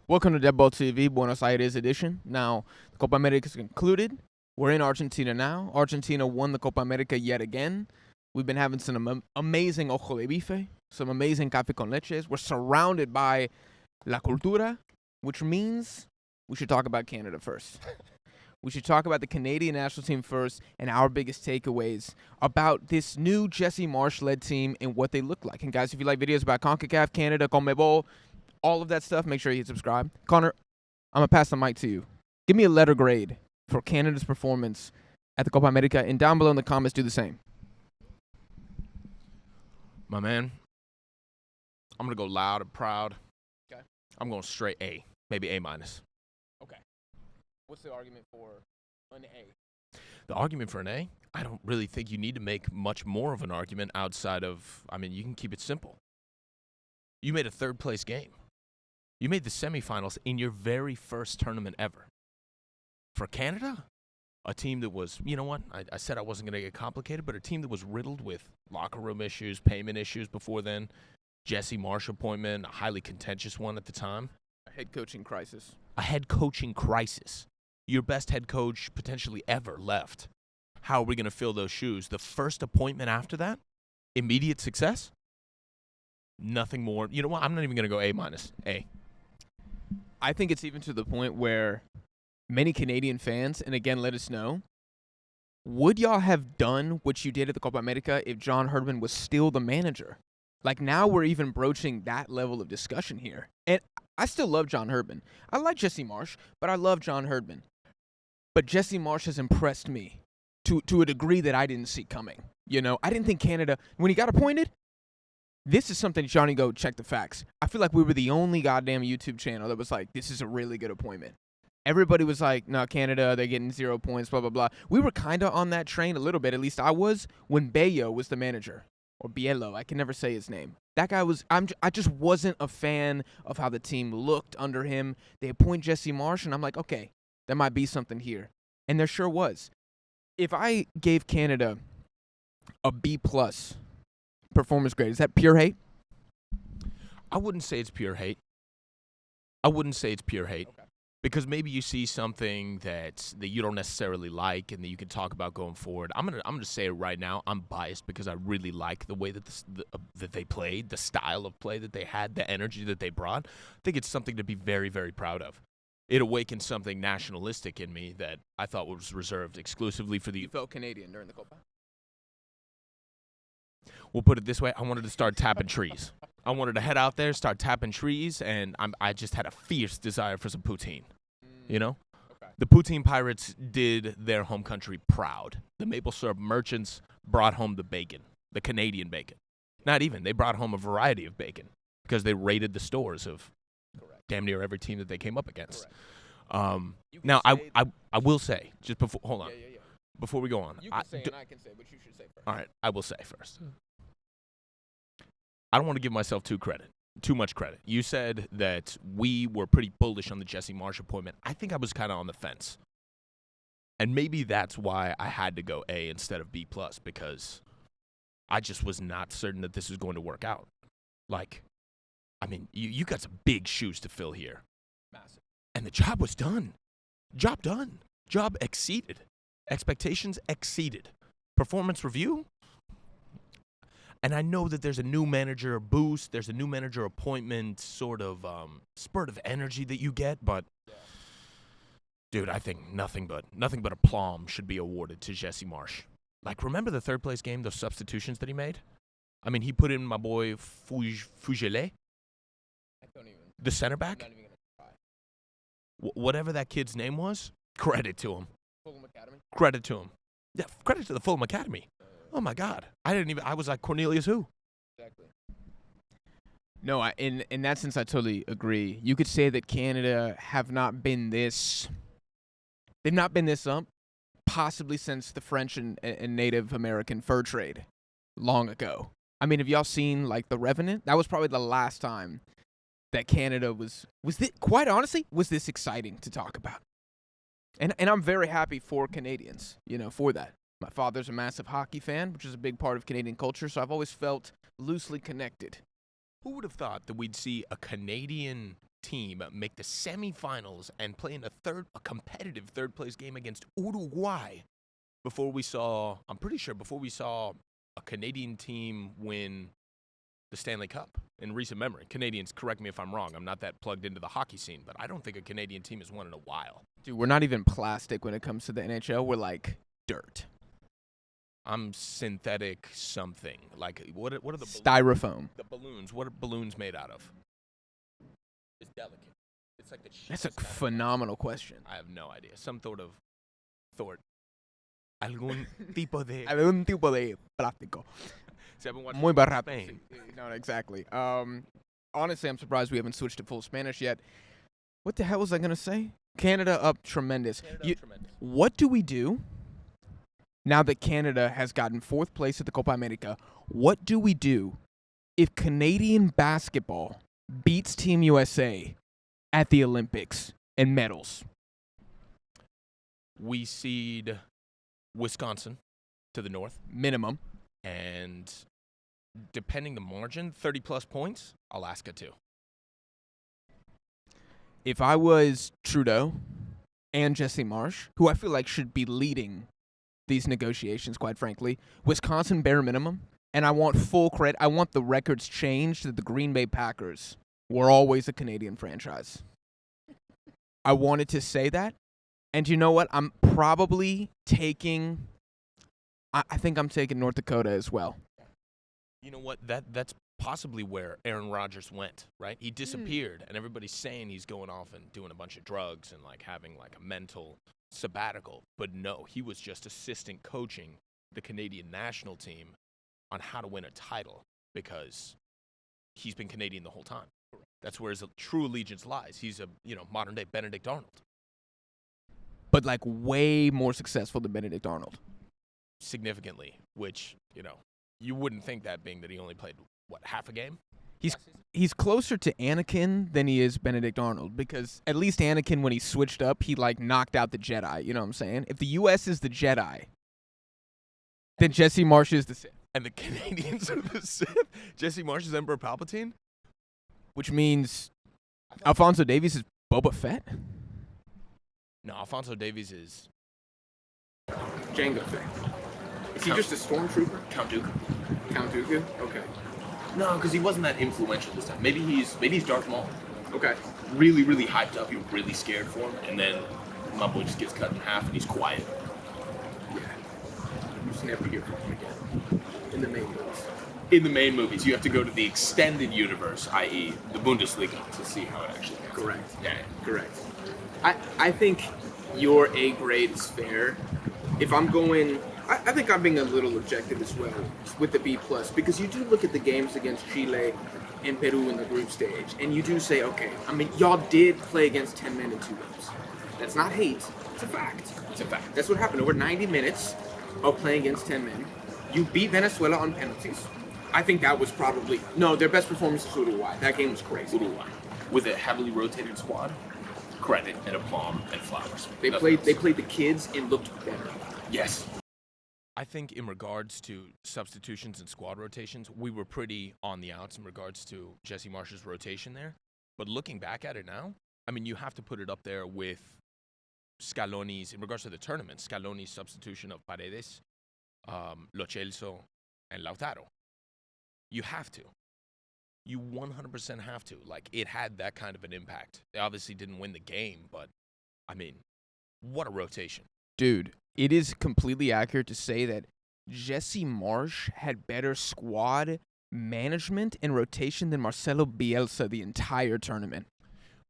Welcome to Dead Ball TV, Buenos Aires edition. Now, the Copa America is concluded. We're in Argentina now. Argentina won the Copa America yet again. We've been having some amazing ojo de bife, some amazing café con leches. We're surrounded by la cultura, which means we should talk about Canada first. We should talk about the Canadian national team first and our biggest takeaways about this new Jesse Marsch-led team and what they look like. And guys, if you like videos about CONCACAF, Canada, CONMEBOL, all of that stuff, make sure you hit subscribe. Connor, I'm going to pass the mic to you. Give me a letter grade for Canada's performance at the Copa America, and down below in the comments, do the same. My man, I'm going to go loud and proud. Okay. I'm going straight A, maybe A minus. Okay. What's the argument for an A? The argument for an A? I don't really think you need to make much more of an argument outside of, you can keep it simple. You made a third-place game. You made the semifinals in your very first tournament ever. For Canada, a team that was, you know what, I said I wasn't going to get complicated, but a team that was riddled with locker room issues, payment issues before then, Jesse Marsch appointment, a highly contentious one at the time. A head coaching crisis. A head coaching crisis. Your best head coach potentially ever left. How are we going to fill those shoes? The first appointment after that? Immediate success? Nothing more. You know what? I'm not even going to go A minus. A. I think it's even to the point where many Canadian fans, and again, let us know, would y'all have done what you did at the Copa America if John Herdman was still the manager? Like, now we're even broaching that level of discussion here. And I still love John Herdman. I like Jesse Marsch, but I love John Herdman. But Jesse Marsch has impressed me to a degree that I didn't see coming. You know, I didn't think Canada, when he got appointed, this is something, Johnny, go check the facts. I feel like we were the only goddamn YouTube channel that was like, this is a really good appointment. Everybody was like, no, Canada, they're getting 0 points, blah, blah, blah. We were kind of on that train a little bit, at least I was, when Bello was the manager. Or Biello, I can never say his name. That guy was, I just wasn't a fan of how the team looked under him. They appoint Jesse Marsch, and I'm like, okay, there might be something here. And there sure was. If I gave Canada a B+ performance grade, is that pure hate? I wouldn't say it's pure hate. Okay. Because maybe you see something that you don't necessarily like and that you can talk about going forward. I'm gonna say it right now. I'm biased because I really like the way that that they played, the style of play that they had, the energy that they brought. I think it's something to be very, very proud of. It awakened something nationalistic in me that I thought was reserved exclusively for the. You felt Canadian during the Copa? We'll put it this way. I wanted to start tapping trees. I wanted to head out there, start tapping trees, and I just had a fierce desire for some poutine. You know? Okay. The poutine pirates did their home country proud. The maple syrup merchants brought home the bacon, the Canadian bacon. Not even. They brought home a variety of bacon because they raided the stores of damn near every team that they came up against. Now, I will say, just before, hold on. Yeah. Before we go on. You can say and I can say, but you should say first. All right, I will say first. I don't want to give myself too much credit. You said that we were pretty bullish on the Jesse Marsch appointment. I think I was kind of on the fence. And maybe that's why I had to go A instead of B+, because I just was not certain that this was going to work out. Like, you got some big shoes to fill here. Massive. And the job was done. Job done. Job exceeded. Expectations exceeded. Performance review? And I know that there's a new manager boost, there's a new manager appointment sort of spurt of energy that you get, but dude, I think nothing but aplomb should be awarded to Jesse Marsch. Like, remember the third place game, those substitutions that he made? He put in my boy Fugele, the center back. I'm not even gonna try. Whatever that kid's name was, credit to him. Fulham Academy? Credit to him. Yeah, credit to the Fulham Academy. Oh my God! I was like, Cornelius who? Exactly. No, in that sense, I totally agree. You could say that Canada have not been this. They've not been this possibly since the French and Native American fur trade, long ago. Have y'all seen like The Revenant? That was probably the last time that Canada was this, quite honestly, was this exciting to talk about. And I'm very happy for Canadians, for that. My father's a massive hockey fan, which is a big part of Canadian culture, so I've always felt loosely connected. Who would have thought that we'd see a Canadian team make the semifinals and play in a competitive third-place game against Uruguay before we saw a Canadian team win the Stanley Cup in recent memory. Canadians, correct me if I'm wrong. I'm not that plugged into the hockey scene, but I don't think a Canadian team has won in a while. Dude, we're not even plastic when it comes to the NHL. We're like dirt. I'm synthetic something. Like, what are the Styrofoam. The balloons. What are balloons made out of? It's delicate. It's like the That's a phenomenal question. I have no idea. Some sort of algún tipo de Algún tipo de plástico. Muy barato. No, exactly. Honestly, I'm surprised we haven't switched to full Spanish yet. What the hell was I going to say? Canada up tremendous. Tremendous. What do we do now that Canada has gotten 4th place at the Copa America? What do we do if Canadian basketball beats Team USA at the Olympics and medals? We seed Wisconsin to the north. Minimum. And depending the margin, 30-plus points, Alaska too. If I was Trudeau and Jesse Marsch, who I feel like should be leading these negotiations, quite frankly, Wisconsin bare minimum, and I want full credit. I want the records changed that the Green Bay Packers were always a Canadian franchise. I wanted to say that. And you know what? I'm probably taking... I think I'm taking North Dakota as well. You know what? That's possibly where Aaron Rodgers went, right? He disappeared, and everybody's saying he's going off and doing a bunch of drugs and like having like a mental sabbatical. But no, he was just assistant coaching the Canadian national team on how to win a title because he's been Canadian the whole time. That's where his true allegiance lies. He's a modern day Benedict Arnold, but like way more successful than Benedict Arnold. Significantly, which you wouldn't think that being that he only played half a game. He's closer to Anakin than he is Benedict Arnold because at least Anakin, when he switched up, he like knocked out the Jedi. You know what I'm saying? If the U.S. is the Jedi, then Jesse Marsch is the Sith, and the Canadians are the Sith. Jesse Marsch is Emperor Palpatine, which means Alphonso Davies is Boba Fett. No, Alphonso Davies is Jango Fett. Is he just a stormtrooper? Count Dooku. Count Dooku? Okay. No, because he wasn't that influential this time. Maybe he's Darth Maul. Okay. Really, really hyped up. You're really scared for him, and then my boy just gets cut in half, and he's quiet. Yeah. You just never hear from him again. In the main movies. In the main movies, you have to go to the extended universe, i.e., the Bundesliga, to see how it actually goes. Correct. Yeah. Correct. I think your A grade is fair. If I'm going, I think I'm being a little objective as well with the B+, because you do look at the games against Chile and Peru in the group stage, and you do say, okay, I mean, y'all did play against 10 men in 2 games. That's not hate. It's a fact. It's a fact. That's what happened. Over 90 minutes of playing against 10 men, you beat Venezuela on penalties. I think that was probably, no, their best performance is Uruguay. That game was crazy. Uruguay. With a heavily rotated squad, credit and aplomb and flowers. They played the kids and looked better. Yes. I think in regards to substitutions and squad rotations, we were pretty on the outs in regards to Jesse Marsch's rotation there. But looking back at it now, I mean, you have to put it up there with Scaloni's, in regards to the tournament, Scaloni's substitution of Paredes, Lo Celso, and Lautaro. You have to. You 100% have to. Like, it had that kind of an impact. They obviously didn't win the game, but, I mean, what a rotation. Dude, it is completely accurate to say that Jesse Marsch had better squad management and rotation than Marcelo Bielsa the entire tournament.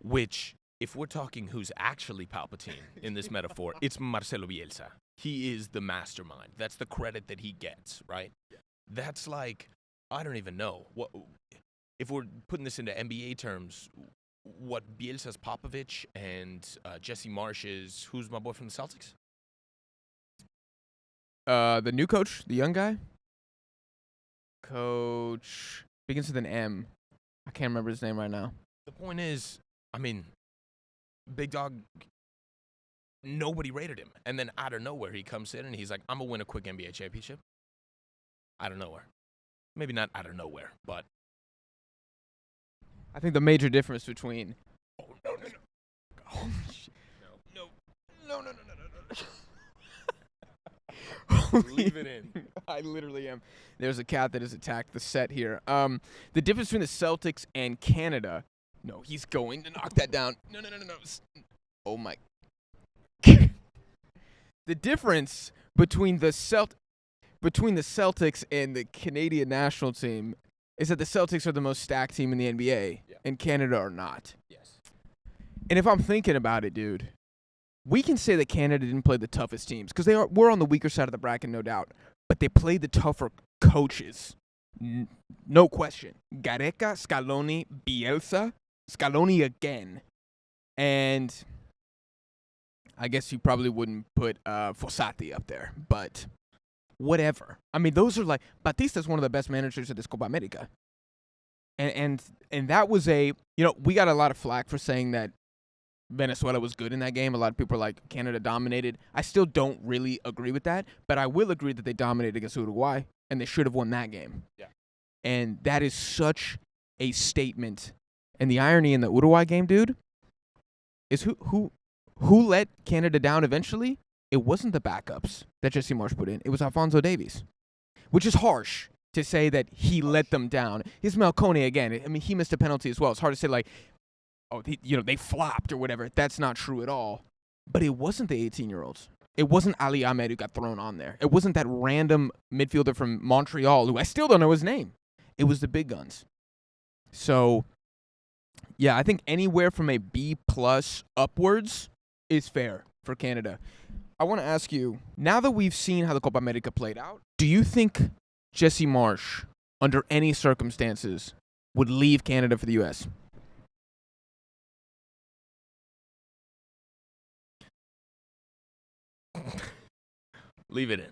Which, if we're talking who's actually Palpatine in this metaphor, it's Marcelo Bielsa. He is the mastermind. That's the credit that he gets, right? Yeah. That's like, I don't even know. What if we're putting this into NBA terms, what Bielsa's Popovich and Jesse Marsch is, who's my boy from the Celtics? The new coach, the young guy? Coach begins with an M. I can't remember his name right now. The point is, I mean, Big Dog, nobody rated him. And then out of nowhere, he comes in and he's like, I'm going to win a quick NBA championship. Out of nowhere. Maybe not out of nowhere, but I think the major difference between Leave it in. I literally am. There's a cat that has attacked the set here. The difference between the Celtics and Canada. No, he's going to knock that down. No. Oh my. The difference between the Celtics and the Canadian national team is that the Celtics are the most stacked team in the NBA, and Canada are not. Yes. And if I'm thinking about it, dude, we can say that Canada didn't play the toughest teams because we're on the weaker side of the bracket, no doubt. But they played the tougher coaches, no question. Gareca, Scaloni, Bielsa, Scaloni again, and I guess you probably wouldn't put Fossati up there, but whatever. I mean, those are like Batista's one of the best managers of this Copa America, and that was we got a lot of flack for saying that Venezuela was good in that game. A lot of people are like, Canada dominated. I still don't really agree with that, but I will agree that they dominated against Uruguay, and they should have won that game. Yeah. And that is such a statement. And the irony in the Uruguay game, dude, is who let Canada down eventually? It wasn't the backups that Jesse Marsch put in. It was Alphonso Davies, which is harsh to say that he let them down. Ismael Kone, again, I mean, he missed a penalty as well. It's hard to say, like, they flopped or whatever. That's not true at all. But it wasn't the 18-year-olds. It wasn't Ali Ahmed who got thrown on there. It wasn't that random midfielder from Montreal who I still don't know his name. It was the big guns. So, yeah, I think anywhere from a B+ upwards is fair for Canada. I want to ask you, now that we've seen how the Copa America played out, do you think Jesse Marsch, under any circumstances, would leave Canada for the U.S.? Leave it in.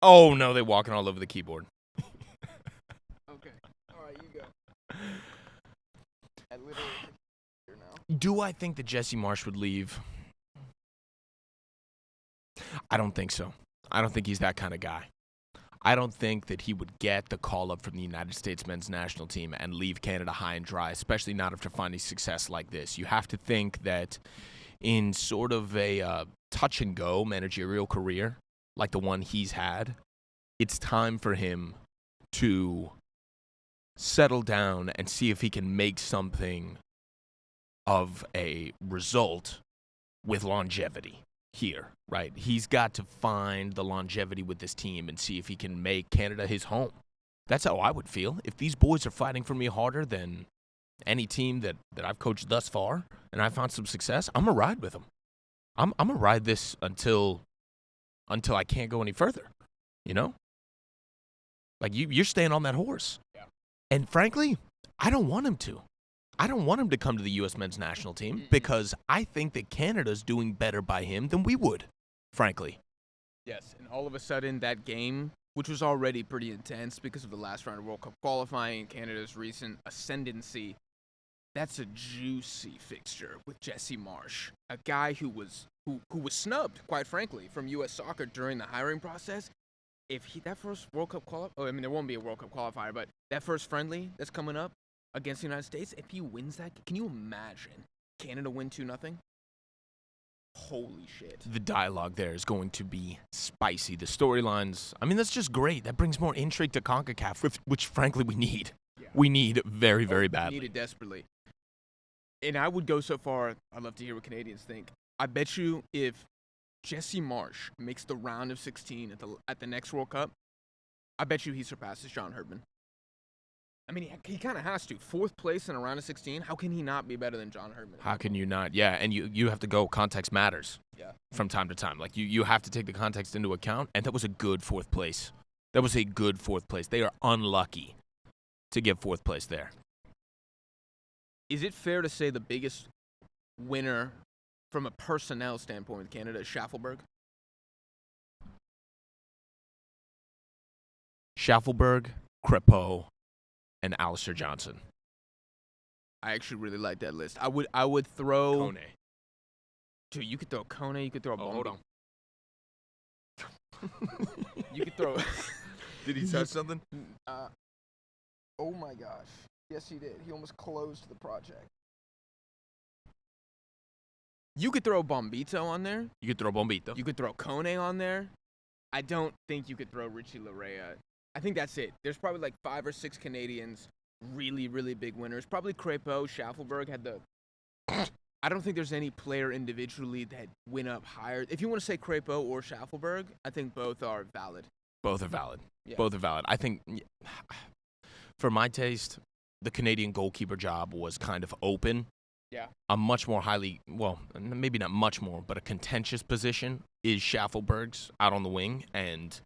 Oh, no, they're walking all over the keyboard. Okay. All right, you go. I literally here now. Do I think that Jesse Marsch would leave? I don't think so. I don't think he's that kind of guy. I don't think that he would get the call-up from the United States men's national team and leave Canada high and dry, especially not after finding success like this. You have to think that in sort of a touch-and-go managerial career, like the one he's had, it's time for him to settle down and see if he can make something of a result with longevity here, right? He's got to find the longevity with this team and see if he can make Canada his home. That's how I would feel. If these boys are fighting for me harder than any team that I've coached thus far and I found some success, I'm going to ride with them. I'm going to ride this until I can't go any further, you know? Like, you're staying on that horse. Yeah. And frankly, I don't want him to. I don't want him to come to the U.S. men's national team because I think that Canada's doing better by him than we would, frankly. Yes, and all of a sudden that game, which was already pretty intense because of the last round of World Cup qualifying and Canada's recent ascendancy, that's a juicy fixture with Jesse Marsch, a guy who was snubbed, quite frankly, from U.S. soccer during the hiring process. If that first World Cup there won't be a World Cup qualifier, but that first friendly that's coming up against the United States, if he wins that, can you imagine Canada win 2-0? Holy shit. The dialogue there is going to be spicy. The storylines, I mean, that's just great. That brings more intrigue to CONCACAF, which frankly we need. Yeah. We need very, very badly. We need it desperately. And I would go so far, I'd love to hear what Canadians think. I bet you if Jesse Marsch makes the round of 16 at the next World Cup, I bet you he surpasses John Herdman. I mean, he kind of has to. 4th place in a round of 16. How can he not be better than John Herdman? How can you not? Yeah, and you have to go context matters. Yeah. From time to time. Like, you have to take the context into account, and that was a good 4th place. That was a good 4th place. They are unlucky to get 4th place there. Is it fair to say the biggest winner from a personnel standpoint with Canada is Schaffelberg? Schaffelberg, Crepeau, and Alistair Johnson. I actually really like that list. I would throw Kone. Dude, you could throw Kone, you could throw hold on. You could throw Did he touch something? Oh my gosh. Yes, he did. He almost closed the project. You could throw Bombito on there. You could throw Bombito. You could throw Kone on there. I don't think you could throw Richie Larea. I think that's it. There's probably like 5 or 6 Canadians, really, really big winners. Probably Crépeau, Schaffelberg had the... I don't think there's any player individually that went up higher. If you want to say Crépeau or Schaffelberg, I think both are valid. Both are valid. Yeah. Both are valid. I think, for my taste, the Canadian goalkeeper job was kind of open. Yeah. A much more maybe not much more, but a contentious position is Schaffelberg's out on the wing, and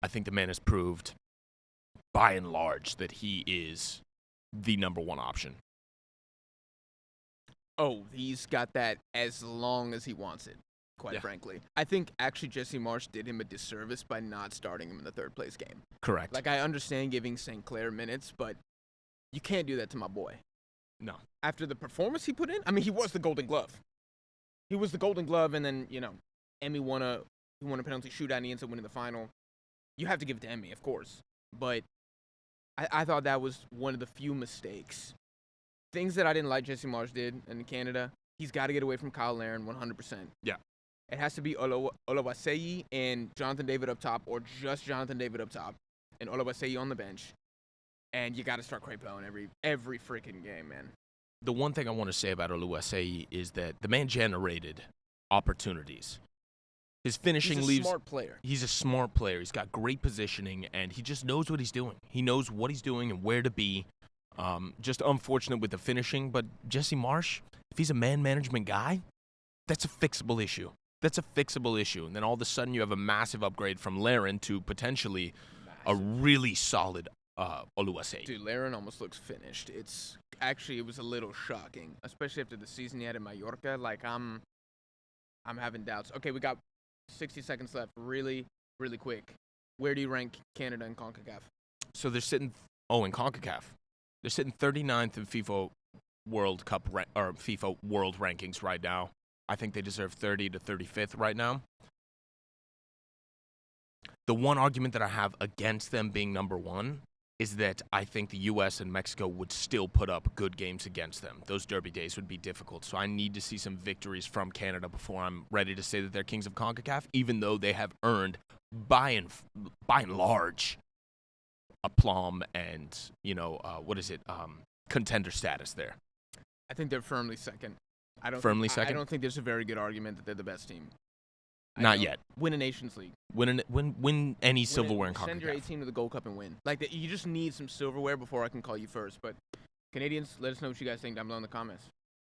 I think the man has proved, by and large, that he is the number one option. Oh, he's got that as long as he wants it, quite frankly. I think actually Jesse Marsch did him a disservice by not starting him in the third-place game. Correct. Like, I understand giving St. Clair minutes, but you can't do that to my boy. No. After the performance he put in, I mean, he was the Golden Glove. He was the Golden Glove, and then, Emmy won a penalty shootout, and he ends up winning the final. You have to give it to Emmy, of course. But I thought that was one of the few mistakes. Things that I didn't like Jesse Marsch did in Canada, he's got to get away from Kyle Larin 100%. Yeah. It has to be Oluwaseyi and Jonathan David up top, or just Jonathan David up top, and Oluwaseyi on the bench. And you got to start Crépeau in every freaking game, man. The one thing I want to say about Oluwaseyi is that the man generated opportunities. His finishing leaves. He's a smart player. He's a smart player. He's got great positioning, and he just knows what he's doing. He knows what he's doing and where to be. Just unfortunate with the finishing, but Jesse Marsch, if he's a man management guy, that's a fixable issue. That's a fixable issue. And then all of a sudden you have a massive upgrade from Larin to potentially a really solid Oluwaseyi. Dude, Larin almost looks finished. It was a little shocking, especially after the season he had in Mallorca. Like, I'm having doubts. Okay, we got 60 seconds left. Really, really quick. Where do you rank Canada and CONCACAF? So they're sitting in CONCACAF. They're sitting 39th in FIFA World Cup or FIFA World Rankings right now. I think they deserve 30 to 35th right now. The one argument that I have against them being number one is that I think the U.S. and Mexico would still put up good games against them. Those derby days would be difficult. So I need to see some victories from Canada before I'm ready to say that they're kings of CONCACAF, even though they have earned, by and large, aplomb and, contender status there. I think they're firmly second. I don't think there's a very good argument that they're the best team. Not yet. Win a Nations League. Win any silverware in CONCACAF. Send your A team to the Gold Cup and win. Like, you just need some silverware before I can call you first. But Canadians, let us know what you guys think down below in the comments.